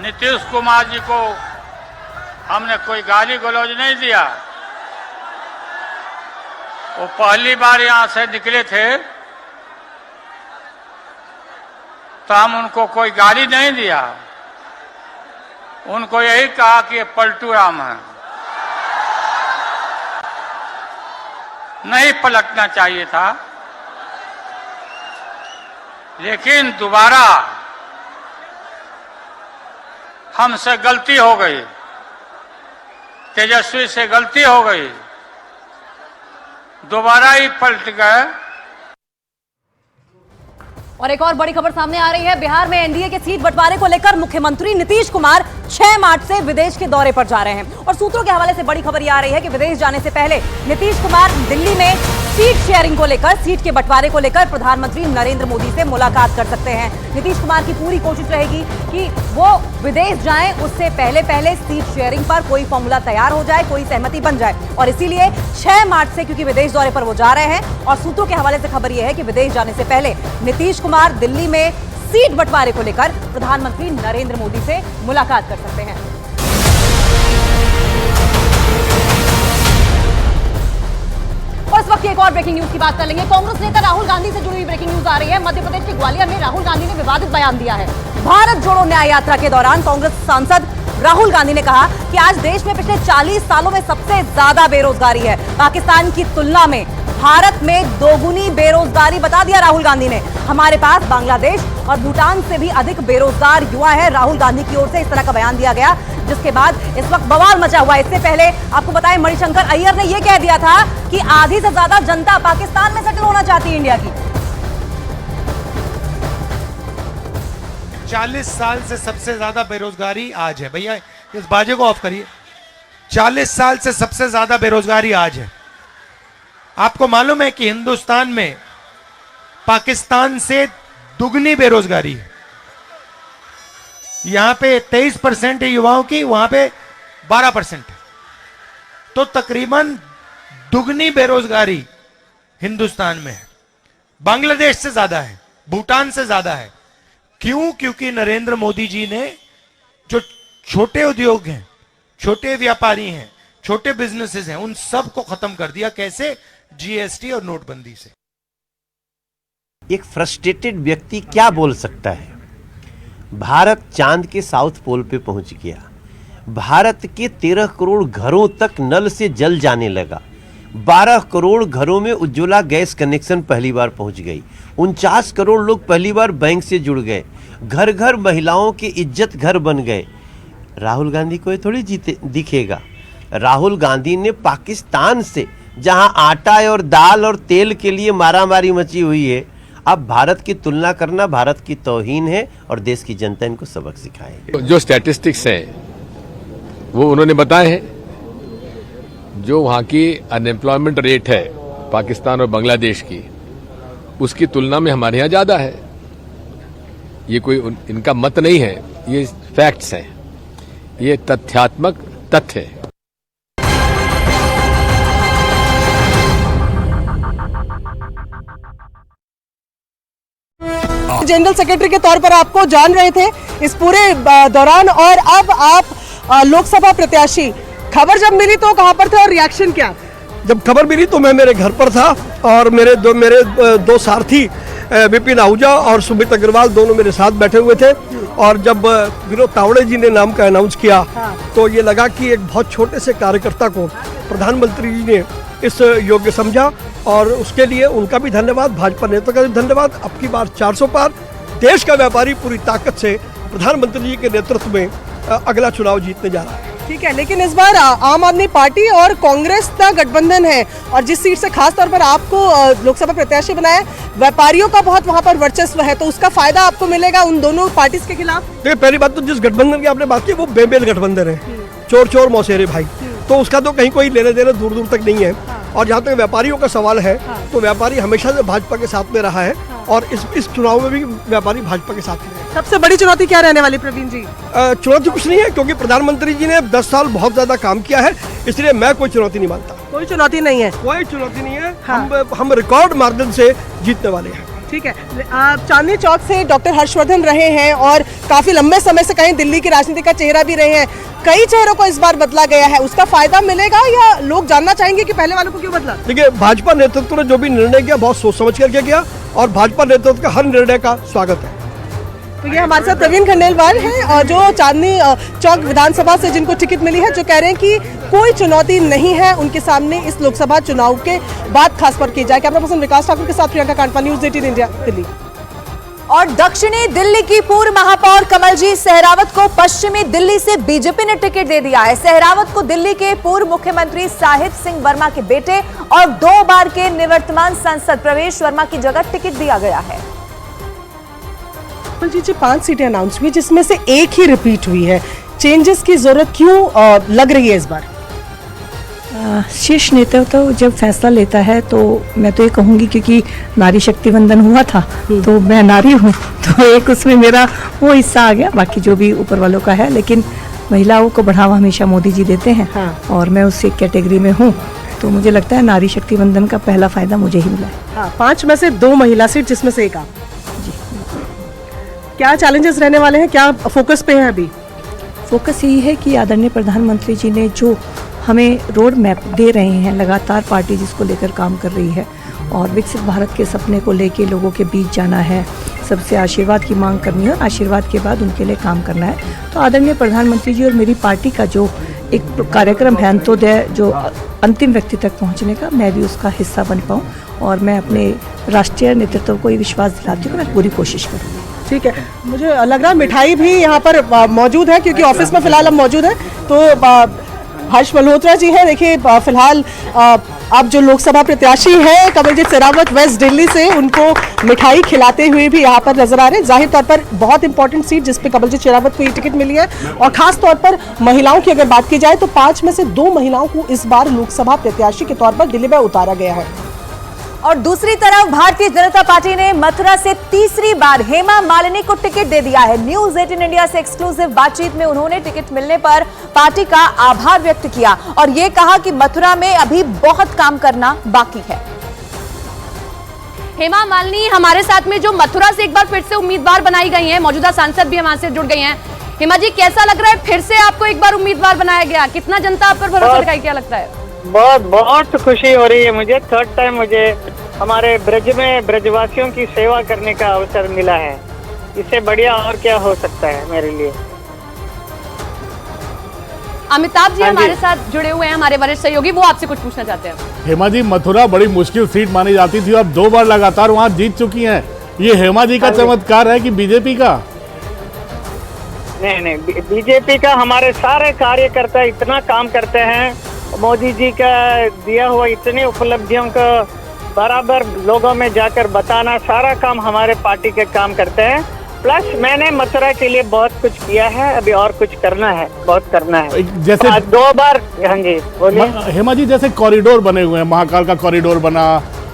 नीतीश कुमार जी को हमने कोई गाली गलौज नहीं दिया। वो पहली बार यहां से निकले थे तो हम उनको कोई गाली नहीं दिया, उनको यही कहा कि ये पलटू राम है, नहीं पलटना चाहिए था। लेकिन दोबारा हमसे गलती हो गई, तेजस्वी से गलती हो गई, दोबारा ही पलट गए। और एक और बड़ी खबर सामने आ रही है। बिहार में एनडीए के सीट बंटवारे को लेकर मुख्यमंत्री नीतीश कुमार 6 मार्च से विदेश के दौरे पर जा रहे हैं। और सूत्रों के हवाले से बड़ी खबर यह आ रही है कि विदेश जाने से पहले नीतीश कुमार दिल्ली में सीट शेयरिंग को लेकर, सीट के बंटवारे को लेकर प्रधानमंत्री नरेंद्र मोदी से मुलाकात कर सकते हैं। नीतीश कुमार की पूरी कोशिश रहेगी कि वो विदेश जाएं, उससे पहले सीट शेयरिंग पर कोई फॉर्मूला तैयार हो जाए, कोई सहमति बन जाए। और इसीलिए 6 मार्च से, क्योंकि विदेश दौरे पर वो जा रहे हैं, और सूत्रों के हवाले से खबर यह है कि विदेश जाने से पहले नीतीश कुमार दिल्ली में सीट बंटवारे को लेकर प्रधानमंत्री नरेंद्र मोदी से मुलाकात कर सकते हैं। और इस वक्त एक और ब्रेकिंग न्यूज की बात कर लेंगे। कांग्रेस नेता राहुल गांधी से जुड़ी हुई ब्रेकिंग न्यूज आ रही है। मध्य प्रदेश के ग्वालियर में राहुल गांधी ने विवादित बयान दिया है। भारत जोड़ो न्याय यात्रा के दौरान कांग्रेस सांसद राहुल गांधी ने कहा कि आज देश में पिछले 40 सालों में सबसे ज्यादा बेरोजगारी है। पाकिस्तान की तुलना में भारत में दोगुनी बेरोजगारी बता दिया राहुल गांधी ने। हमारे पास बांग्लादेश और भूटान से भी अधिक बेरोजगार युवा है। राहुल गांधी की ओर से इस तरह का बयान दिया गया, जिसके बाद इस वक्त बवाल मचा हुआ है। इससे पहले आपको बताएं, मणिशंकर अय्यर ने यह कह दिया था कि आधी से ज्यादा जनता पाकिस्तान में सेटल होना चाहती है इंडिया की। 40 साल से सबसे ज्यादा बेरोजगारी आज है। भैया इस बाजे को ऑफ करिए। 40 साल से सबसे ज्यादा बेरोजगारी आज है। आपको मालूम है कि हिंदुस्तान में पाकिस्तान से दुगनी बेरोजगारी है। यहां पे 23% है युवाओं की, वहां पे 12% है। तो तकरीबन दुगनी बेरोजगारी हिंदुस्तान में है। बांग्लादेश से ज्यादा है, भूटान से ज्यादा है। क्यों? क्योंकि नरेंद्र मोदी जी ने जो छोटे उद्योग हैं, छोटे व्यापारी हैं, छोटे बिजनेसेस हैं, उन सब को खत्म कर दिया। कैसे? जीएसटी और नोटबंदी से। एक फ्रस्ट्रेटेड व्यक्ति क्या बोल सकता है? भारत चांद के साउथ पोल पे पहुंच गया। भारत के 13 करोड़ घरों तक नल से जल जाने लगा। 12 करोड़ घरों में उज्ज्वला गैस कनेक्शन पहली बार पहुंच गई। 49 करोड़ लोग पहली बार बैंक से जुड़ गए। घर घर महिलाओं के इज्जत घर बन गए। राहुल गांधी को ये थोड़ी दिखेगा। राहुल गांधी ने पाकिस्तान से, जहां आटा और दाल और तेल के लिए मारामारी मची हुई है, अब भारत की तुलना करना भारत की तौहीन है और देश की जनता इनको सबक सिखाएगी। जो स्टैटिस्टिक्स हैं वो उन्होंने बताए हैं। जो वहां की अनएम्प्लॉयमेंट रेट है पाकिस्तान और बांग्लादेश की, उसकी तुलना में हमारे यहाँ ज्यादा है। ये कोई इनका मत नहीं है, ये फैक्ट्स हैं, ये तथ्यात्मक तथ्य है। जनरल सेक्रेटरी के तौर पर आपको जान रहे थे इस पूरे दौरान, और अब आप लोकसभा प्रत्याशी। खबर जब मिली तो कहां पर थे और रिएक्शन क्या? जब खबर मिली तो मैं मेरे घर पर था और मेरे दो सारथी विपिन आहूजा और सुमित अग्रवाल दोनों मेरे साथ बैठे हुए थे। और जब विनोद तावड़े जी ने नाम का अनाउंस किया तो ये लगा कि एक बहुत छोटे से कार्यकर्ता को प्रधानमंत्री जी ने इस योग्य समझा, और उसके लिए उनका भी धन्यवाद, भाजपा नेता का भी धन्यवाद। अब की बार 400 पार। देश का व्यापारी पूरी ताकत से प्रधानमंत्री जी के नेतृत्व में अगला चुनाव जीतने जा रहा है। ठीक है, लेकिन इस बार आम आदमी पार्टी और कांग्रेस का गठबंधन है, और जिस सीट से खास तौर पर आपको लोकसभा प्रत्याशी बनाया, व्यापारियों का बहुत वहां पर वर्चस्व है, तो उसका फायदा आपको मिलेगा उन दोनों पार्टी के खिलाफ। देखिए, पहली बात तो जिस गठबंधन की आपने बात की वो बेमेल गठबंधन है, चोर चोर मौसेरे भाई, तो उसका तो कहीं कोई लेने देने दूर दूर तक नहीं है। और जहाँ तक व्यापारियों का सवाल है तो व्यापारी हमेशा से भाजपा के साथ में रहा है, और इस चुनाव में भी व्यापारी भाजपा के साथ में है। सबसे बड़ी चुनौती क्या रहने वाली प्रवीण जी? चुनौती कुछ नहीं है, क्योंकि प्रधानमंत्री जी ने 10 साल बहुत ज्यादा काम किया है, इसलिए मैं कोई चुनौती नहीं मानता। कोई चुनौती नहीं है? कोई चुनौती नहीं है। हम रिकॉर्ड मार्जिन से जीतने वाले हैं। ठीक है, चांदनी चौक से डॉक्टर हर्षवर्धन रहे हैं और काफी लंबे समय से कहीं दिल्ली की राजनीति का चेहरा भी रहे हैं। कई चेहरों को इस बार बदला गया है, उसका फायदा मिलेगा या लोग जानना चाहेंगे कि पहले वालों को क्यों बदला? देखिए, भाजपा नेतृत्व ने जो भी निर्णय किया बहुत सोच समझ करके किया और भाजपा नेतृत्व का हर निर्णय का स्वागत है। तो ये हमारे साथ प्रवीण खंडेलवाल हैं और जो चांदनी चौक विधानसभा से जिनको टिकट मिली है, जो कह रहे हैं कि कोई चुनौती नहीं है उनके सामने इस लोकसभा चुनाव के बाद खास पर की जाए। कैमरा पर्सन विकास ठाकुर के साथ प्रियंका कांडपा, न्यूज़ 18 इंडिया, दिल्ली। और दक्षिणी दिल्ली की पूर्व महापौर कमलजीत सहरावत को पश्चिमी दिल्ली से बीजेपी ने टिकट दे दिया है। सहरावत को दिल्ली के पूर्व मुख्यमंत्री साहिब सिंह वर्मा के बेटे और 2 बार के निवर्तमान सांसद प्रवेश वर्मा की जगह टिकट दिया गया है। कमलजीत जी, 5 सीटें अनाउंस हुई जिसमें से एक ही रिपीट हुई है। चेंजेस की जरूरत क्यों लग रही है इस बार? शीर्ष नेतृत्व तो जब फैसला लेता है तो मैं तो ये कहूँगी, क्योंकि नारी शक्ति वंदन हुआ था तो मैं नारी हूँ, तो एक उसमें मेरा वो हिस्सा आ गया। बाकी जो भी ऊपर वालों का है, लेकिन महिलाओं को बढ़ावा हमेशा मोदी जी देते हैं। हाँ। और मैं उस कैटेगरी में हूँ, तो मुझे लगता है नारी शक्ति वंदन का पहला फायदा मुझे ही मिला है। हाँ, 5 में से 2 महिला सीट, जिसमें से एक आप। क्या चैलेंजेस रहने वाले हैं, क्या फोकस पे है अभी? फोकस यही है कि आदरणीय प्रधानमंत्री जी ने जो हमें रोड मैप दे रहे हैं, लगातार पार्टी जिसको लेकर काम कर रही है और विकसित भारत के सपने को लेके लोगों के बीच जाना है, सबसे आशीर्वाद की मांग करनी है और आशीर्वाद के बाद उनके लिए काम करना है। तो आदरणीय प्रधानमंत्री जी और मेरी पार्टी का जो एक कार्यक्रम है अंत्योदय, जो अंतिम व्यक्ति तक पहुंचने का, मैं भी उसका हिस्सा बन पाऊँ और मैं अपने राष्ट्रीय नेतृत्व को ये विश्वास दिलाती हूँ कि मैं पूरी कोशिश करूँगी। ठीक है, मुझे लग रहा है मिठाई भी यहाँ पर मौजूद है, क्योंकि ऑफिस में फिलहाल हम मौजूद हैं। तो हर्ष मल्होत्रा जी हैं, देखिए फिलहाल आप जो लोकसभा प्रत्याशी हैं कमलजीत सहरावत वेस्ट दिल्ली से, उनको मिठाई खिलाते हुए भी यहाँ पर नजर आ रहे हैं। जाहिर तौर पर बहुत इंपॉर्टेंट सीट जिस पे कमलजीत सहरावत को ये टिकट मिली है और खास तौर पर महिलाओं की अगर बात की जाए तो 5 में से 2 महिलाओं को इस बार लोकसभा प्रत्याशी के तौर पर दिल्ली में उतारा गया है। और दूसरी तरफ भारतीय जनता पार्टी ने मथुरा से तीसरी बार हेमा मालिनी को टिकट दे दिया है। न्यूज़ 18 इंडिया से एक्सक्लूसिव बातचीत में उन्होंने टिकट मिलने पर पार्टी का आभार व्यक्त किया और ये कहा कि मथुरा में अभी बहुत काम करना बाकी है। हेमा मालिनी हमारे साथ में, जो मथुरा से एक बार फिर से उम्मीदवार बनाई गई हैं, मौजूदा सांसद भी हमारे से जुड़ गई हैं। हेमा जी, कैसा लग रहा है फिर से आपको एक बार उम्मीदवार बनाया गया? कितना जनता आप पर भरोसा रखा, क्या लगता है? बहुत खुशी हो रही है मुझे। 3rd टाइम मुझे हमारे ब्रज में ब्रजवासियों की सेवा करने का अवसर मिला है। इससे बढ़िया और क्या हो सकता है मेरे लिए। अमिताभ जी हमारे साथ जुड़े हुए हैं, हमारे वरिष्ठ सहयोगी, वो आपसे कुछ पूछना चाहते हैं। हेमा जी, मथुरा बड़ी मुश्किल सीट मानी जाती थी, अब 2 बार लगातार वहाँ जीत चुकी हैं। ये हेमा जी का चमत्कार है कि बीजेपी का? नहीं, बीजेपी का। हमारे सारे कार्यकर्ता इतना काम करते हैं, मोदी जी का दिया हुआ इतनी उपलब्धियों को बराबर लोगों में जाकर बताना, सारा काम हमारे पार्टी के काम करते हैं। प्लस मैंने मथुरा के लिए बहुत कुछ किया है, अभी और कुछ करना है, बहुत करना है। जैसे 2 बार। हाँ जी, बोलिए। हेमा जी, जैसे कॉरिडोर बने हुए हैं, महाकाल का कॉरिडोर बना,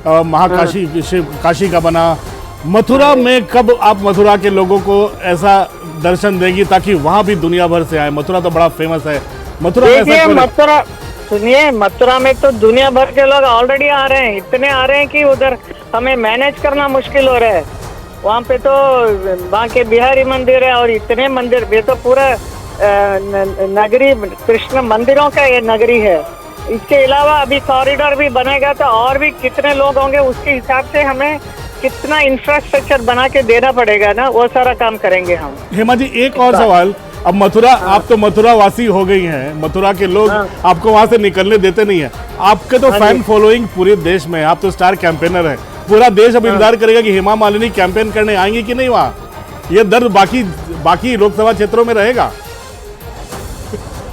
महाकाशी काशी का बना, मथुरा में कब आप मथुरा के लोगों को ऐसा दर्शन देगी ताकि वहाँ भी दुनिया भर से आए? मथुरा तो बड़ा फेमस है। मथुरा सुनिए, मथुरा में तो दुनिया भर के लोग ऑलरेडी आ रहे हैं, इतने आ रहे हैं कि उधर हमें मैनेज करना मुश्किल हो रहा है। वहाँ पे तो बांके बिहारी मंदिर है और इतने मंदिर, ये तो पूरा नगरी कृष्ण मंदिरों का ये नगरी है। इसके अलावा अभी कॉरिडोर भी बनेगा तो और भी कितने लोग होंगे, उसके हिसाब से हमें कितना इंफ्रास्ट्रक्चर बना के देना पड़ेगा ना, वो सारा काम करेंगे हम। हेमा जी, एक और सवाल। अब मथुरा, आप तो मथुरा वासी हो गई हैं, मथुरा के लोग आपको वहाँ से निकलने देते नहीं है। आपके तो फैन फॉलोइंग पूरे देश में, आप तो स्टार कैंपेनर हैं। पूरा देश अब इंतजार करेगा कि हेमा मालिनी कैंपेन करने आएंगी कि नहीं वहाँ। ये दर्द बाकी लोकसभा क्षेत्रों में रहेगा?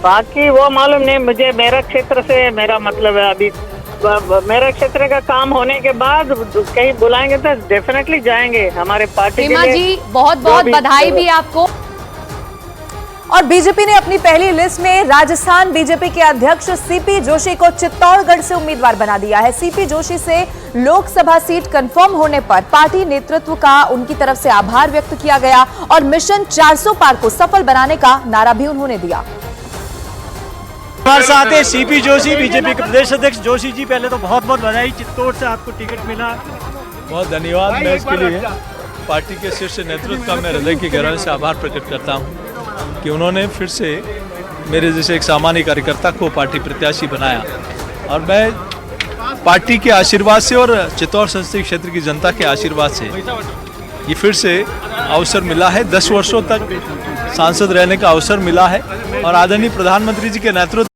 बाकी वो मालूम नहीं मुझे, मेरा क्षेत्र से मेरा मतलब है। अभी मेरा क्षेत्र का काम होने के बाद कहीं बुलाएंगे तो डेफिनेटली जाएंगे हमारे पार्टी के लिए। हेमा जी, बहुत बहुत बधाई भी आपको। और बीजेपी ने अपनी पहली लिस्ट में राजस्थान बीजेपी के अध्यक्ष सीपी जोशी को चित्तौड़गढ़ से उम्मीदवार बना दिया है। सीपी जोशी से लोकसभा सीट कंफर्म होने पर पार्टी नेतृत्व का उनकी तरफ से आभार व्यक्त किया गया और मिशन 400 पार को सफल बनाने का नारा भी उन्होंने दिया। हमारे साथ है सीपी जोशी, बीजेपी के प्रदेश अध्यक्ष। जोशी जी, पहले तो बहुत बहुत बधाई, चित्तौड़ से आपको टिकट मिला, बहुत धन्यवाद। मैं इसके लिए पार्टी के शीर्ष नेतृत्व का मैं हृदय की गहराई से आभार प्रकट करता हूं कि उन्होंने फिर से मेरे जैसे एक सामान्य कार्यकर्ता को पार्टी प्रत्याशी बनाया। और मैं पार्टी के आशीर्वाद से और चित्तौड़ संसदीय क्षेत्र की जनता के आशीर्वाद से ये फिर से अवसर मिला है। 10 वर्षों तक सांसद रहने का अवसर मिला है और आदरणीय प्रधानमंत्री जी के नेतृत्व